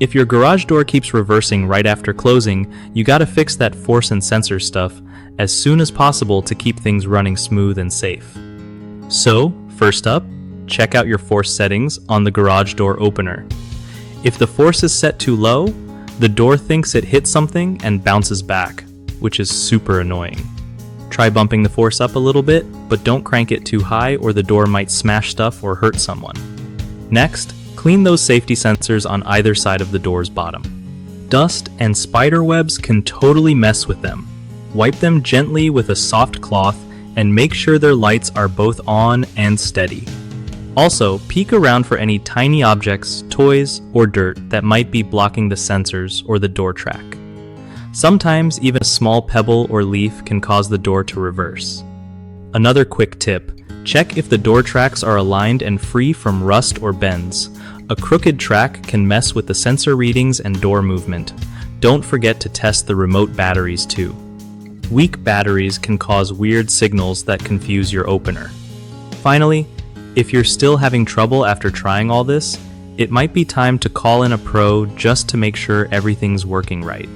If your garage door keeps reversing right after closing, you gotta fix that force and sensor stuff as soon as possible to keep things running smooth and safe. So, first up, check out your force settings on the garage door opener. If the force is set too low, the door thinks it hit something and bounces back, which is super annoying. Try bumping the force up a little bit, but don't crank it too high or the door might smash stuff or hurt someone. Next, clean those safety sensors on either side of the door's bottom. Dust and spider webs can totally mess with them. Wipe them gently with a soft cloth and make sure their lights are both on and steady. Also, peek around for any tiny objects, toys, or dirt that might be blocking the sensors or the door track. Sometimes even a small pebble or leaf can cause the door to reverse. Another quick tip, check if the door tracks are aligned and free from rust or bends. A crooked track can mess with the sensor readings and door movement. Don't forget to test the remote batteries too. Weak batteries can cause weird signals that confuse your opener. Finally, if you're still having trouble after trying all this, it might be time to call in a pro just to make sure everything's working right.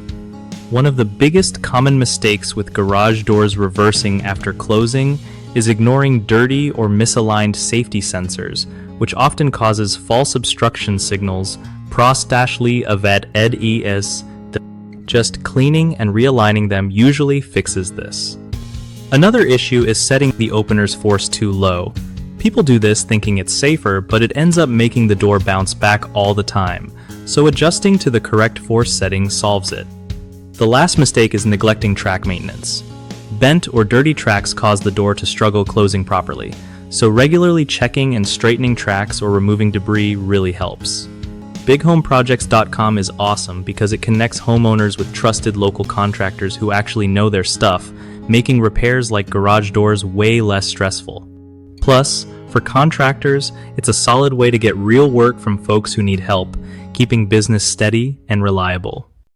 One of the biggest common mistakes with garage doors reversing after closing is ignoring dirty or misaligned safety sensors, which often causes false obstruction signals. Prostashly avet ed es. Just cleaning and realigning them usually fixes this. Another issue is setting the opener's force too low. People do this thinking it's safer, but it ends up making the door bounce back all the time, so adjusting to the correct force setting solves it. The last mistake is neglecting track maintenance. Bent or dirty tracks cause the door to struggle closing properly, so regularly checking and straightening tracks or removing debris really helps. BigHomeProjects.com is awesome because it connects homeowners with trusted local contractors who actually know their stuff, making repairs like garage doors way less stressful. Plus, for contractors, it's a solid way to get real work from folks who need help, keeping business steady and reliable.